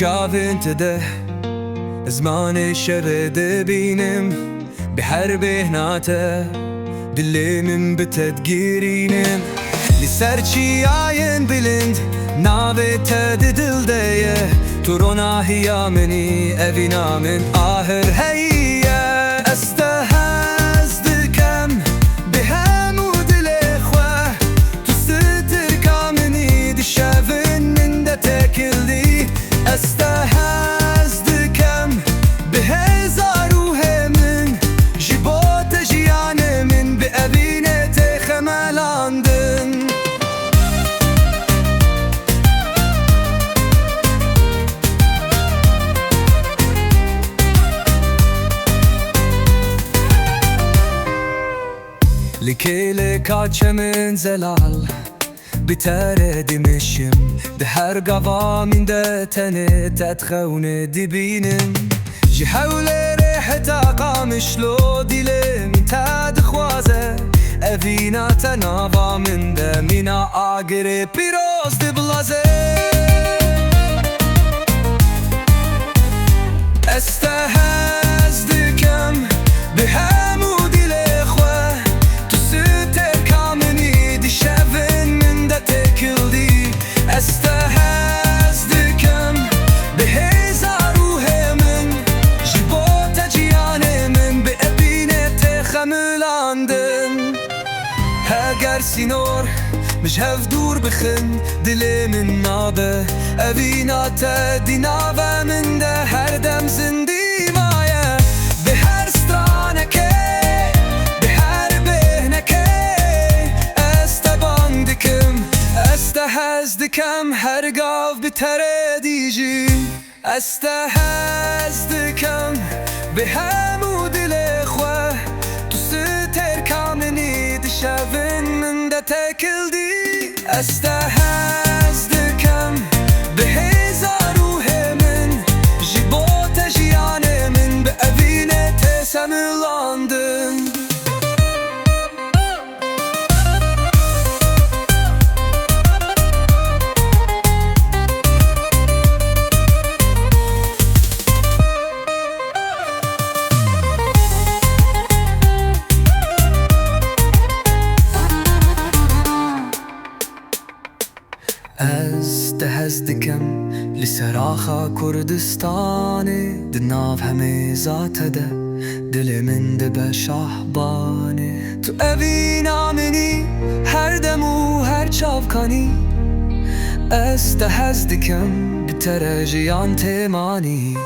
جاوین تده زمان شرد بینم بحر بهناته دلی من بتدگیرینم لسرچی آین بلند ناوی تد دل دیه تو روناهیا منی اوینا من آهر هیه استهز دکم به همو دل خواه تو ستر کامنی دشون من ده تکلی استهز دکم به هزاروه من جبوت جیان من به اوینه تخملاندن لكيلك من زلال بتردي مشم ده هر قضا من ده تنت اتخون دبينم جي حول ريحة قامش لو ديلي من تاد خوازه افينا تناضا من ده مينا اقري بيروز دي بلازه استهز دكم بهمو استهز دکم به هزاروه من جبوت جیان من به ابینه تخملاندن هگر سینور مش هف دور بخن دل من نابه ابینا تدی نابه من ده هر دم زندی مایه به هر سترانه که به هر بهنه که استباندکم استهز دکم هر گاو بتردیجی استهز دکم به همو دل خواه تو ستر کامنی دشون من ده تکلدی استهز دکم به هزاروه من جبوت جیان من به اوینه تسملاندن استهز دکم لسراخا کردستانه دناف همه ذات ده دل من ده بشاحبانه تو اوینا منی هر دمو هر چاوکانی استهز دکم بترجیان تمانی